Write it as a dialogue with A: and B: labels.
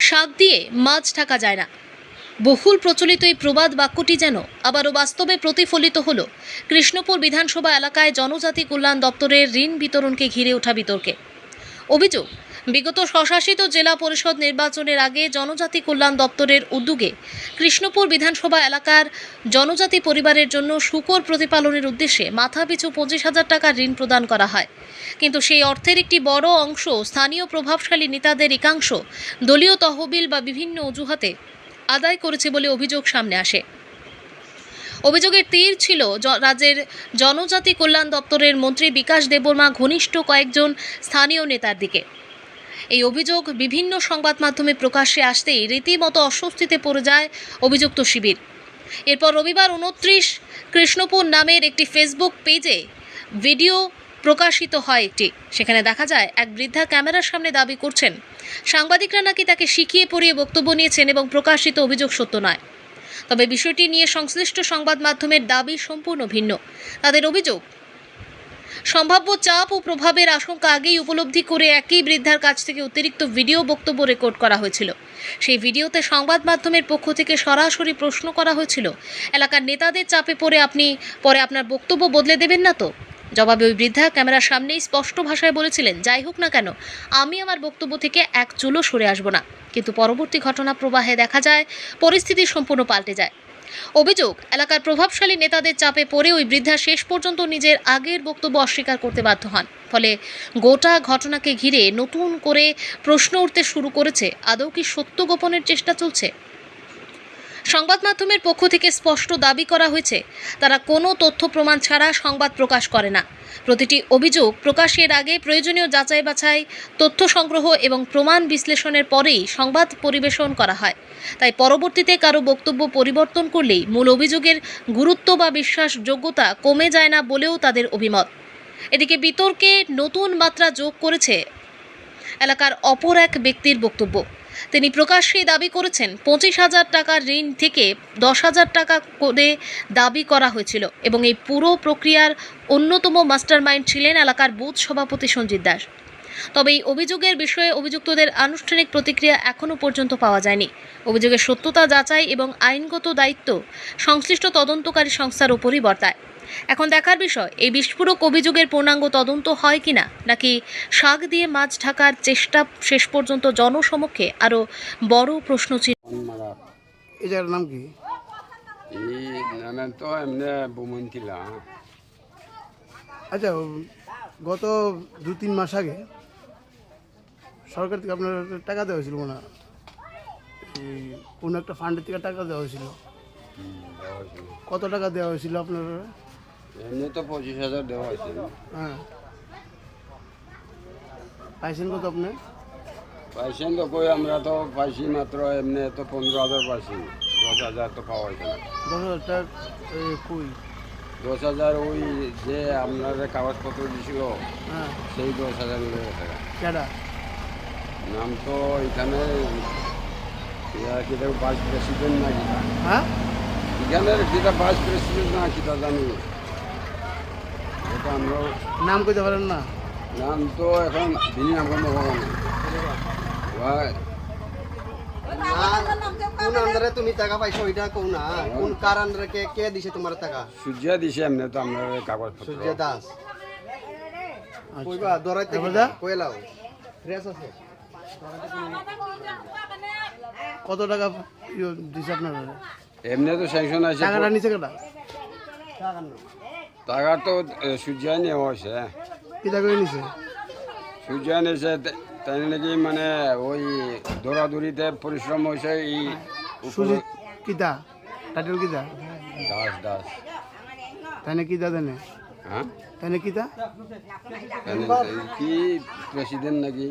A: শাক দিয়ে মাছ ঢাকা যায় না। বহুল প্রচলিত এই প্রবাদ বাক্যটি যেন আবারও বাস্তবে প্রতিফলিত হলো কৃষ্ণপুর বিধানসভা এলাকায় জনজাতি কল্যাণ দপ্তরের ঋণ বিতরণকে ঘিরে ওঠা বিতর্কে। অভিযোগ, বিগত স্বশাসিত জেলা পরিষদ নির্বাচনের আগে জনজাতি কল্যাণ দপ্তরের উদ্যোগে কৃষ্ণপুর বিধানসভা এলাকার জনজাতি পরিবারের জন্য শূকর প্রতিপালনের উদ্দেশ্যে মাথাপিছু 25,000 টাকা ঋণ প্রদান করা হয়। কিন্তু সেই অর্থের একটি বড় অংশ স্থানীয় প্রভাবশালী নেতাদের একাংশ দলীয় তহবিল বা বিভিন্ন অজুহাতে আদায় করেছে বলে অভিযোগ সামনে আসে। অভিযোগের তীর ছিল রাজ্যের জনজাতি কল্যাণ দপ্তরের মন্ত্রী বিকাশ দেববর্মা ঘনিষ্ঠ কয়েকজন স্থানীয় নেতার দিকে। এই অভিযোগ বিভিন্ন সংবাদ মাধ্যমে প্রকাশ্যে আসতেই রীতিমতো অস্বস্তিতে পড়ে যায় অভিযুক্ত শিবির। এরপর রবিবার 29 কৃষ্ণপুর নামের একটি ফেসবুক পেজে ভিডিও প্রকাশিত হয় সেখানে দেখা যায় এক বৃদ্ধা ক্যামেরার সামনে দাবি করছেন সাংবাদিকরা নাকি তাকে শিখিয়ে পড়িয়ে বক্তব্য নিয়েছেন এবং প্রকাশিত অভিযোগ সত্য নয়। তবে বিষয়টি নিয়ে সংশ্লিষ্ট সংবাদ মাধ্যমের দাবি সম্পূর্ণ ভিন্ন। তাদের অভিযোগ, সম্ভাব্য চাপ ও প্রভাবের আশঙ্কা আগেই উপলব্ধি করে একই বৃদ্ধার কাছ থেকে অতিরিক্ত ভিডিও বক্তব্য রেকর্ড করা হয়েছিল। সেই ভিডিওতে সংবাদ মাধ্যমের পক্ষ থেকে সরাসরি প্রশ্ন করা হয়েছিল, এলাকার নেতাদের চাপে পড়ে আপনি পরে আপনার বক্তব্য বদলে দেবেন না তো? জবাবে ওই বৃদ্ধা ক্যামেরার সামনেই স্পষ্ট ভাষায় বলেছিলেন, যাই হোক না কেন আমি আমার বক্তব্য থেকে এক চুলও সরে আসব না। কিন্তু পরবর্তী ঘটনা প্রবাহে দেখা যায় পরিস্থিতি সম্পূর্ণ পাল্টে যায়। অভিযোগ, এলাকার প্রভাবশালী নেতাদের চাপে পড়ে ওই বৃদ্ধা শেষ পর্যন্ত নিজের আগের বক্তব্য অস্বীকার করতে বাধ্য হন। ফলে গোটা ঘটনাকে ঘিরে নতুন করে প্রশ্ন উঠতে শুরু করেছে, আদৌ কি সত্য গোপনের চেষ্টা চলছে? সংবাদ মাধ্যমের পক্ষ থেকে স্পষ্ট দাবি করা হয়েছে, তারা কোনো তথ্য প্রমাণ ছাড়া সংবাদ প্রকাশ করে না। প্রতিটি অভিযোগ প্রকাশের আগে প্রয়োজনীয় যাচাই বাছাই, তথ্য সংগ্রহ এবং প্রমাণ বিশ্লেষণের পরেই সংবাদ পরিবেশন করা হয়। তাই পরবর্তীতে কারো বক্তব্য পরিবর্তন করলেই মূল অভিযোগের গুরুত্ব বা বিশ্বাসযোগ্যতা কমে যায় না বলেও তাদের অভিমত। এদিকে বিতর্কে নতুন মাত্রা যোগ করেছে এলাকার অপর এক ব্যক্তির বক্তব্য। তিনি প্রকাশ্যেই দাবি করেছেন 25,000 টাকার ঋণ থেকে 10,000 টাকা করে দাবি করা হয়েছিল এবং এই পুরো প্রক্রিয়ার অন্যতম মাস্টারমাইন্ড ছিলেন এলাকার বুথ সভাপতি সঞ্জিত দাস। তবে এই অভিযোগের বিষয়ে অভিযুক্তদের আনুষ্ঠানিক প্রতিক্রিয়া এখনও পর্যন্ত পাওয়া যায়নি। অভিযোগের সত্যতা যাচাই এবং আইনগত দায়িত্ব সংশ্লিষ্ট তদন্তকারী সংস্থার উপরই বর্তায়। এখন দেখার বিষয়, এই বিস্ফোরক অভিযোগের পূর্ণাঙ্গ তদন্ত হয় কিনা, নাকি শাক দিয়ে মাছ ঢাকার চেষ্টা শেষ পর্যন্ত জনসমক্ষে আরও বড় প্রশ্ন ছিল।
B: এই জায়গার নাম কি?
C: তো এমনি বুমন্তিলা।
B: আচ্ছা, গত 2-3 মাস আগে সরকার থেকে আপনার টাকা দেওয়া হয়েছিল মনে হয়, এই কোনো একটা ফান্ডের থেকে টাকা দেওয়া হয়েছিল। কত টাকা দেওয়া হয়েছিল আপনার?
C: এমনি তো 25,000 দেওয়া হয়েছিল।
B: হ্যাঁ, পাইছেন কত আপনি?
C: পাইছেন তো কই, আমরা তো পাইছি মাত্র এমনি তো 15,000 পাইছি। 10,000 তো পাওয়া হয়েছে না।
B: 10,000 টাকা কই?
C: 10,000 ওই যে আপনার কাগজপত্র দিছিল,
B: হ্যাঁ,
C: সেই 10,000 টাকা।
B: কেডা
C: নাম তো এখানে কিটা ভাইস প্রেসিডেন্ট না কিটা,
B: হ্যাঁ
C: এখানের কিটা ভাইস প্রেসিডেন্ট না কিটা জানি, এটা আমরা
B: নাম কইতে পারেন না?
C: নাম তো এখন দিন নাম কোনো হবে না।
D: কোন আন্ডারে তুমি টাকা পাইছো ওইটা কোন না, কোন কার আন্ডারে কে দিছে তোমার টাকা?
C: সূর্য দিছে এমনি তো আমরা কাগজপত্র।
D: সূর্য দাস
B: আচ্ছা।
D: কইবা দরাইতে
B: এবারে
D: কইলাও ফ্রেশ আছে।
B: কত টাকা দিছে আপনার?
C: এমনি তো স্যাংশন আছে।
B: টাকাটা নিচে কেডা?
C: টাকা তো সূর্য নেওয়া হয়েছে।
B: কিটা করে নিছে?
C: সূর্য নিয়েছে তাই নাকি, মানে ওই দৌড়াদৌড়িতে পরিশ্রম হয়েছে। এই
B: সুজিত কিটা টাইটেল কিটা?
C: দাস দাস।
B: তাই না কিটা দেনে?
C: হ্যাঁ,
B: তাই না কিটা?
C: কি প্রেসিডেন্ট নাকি।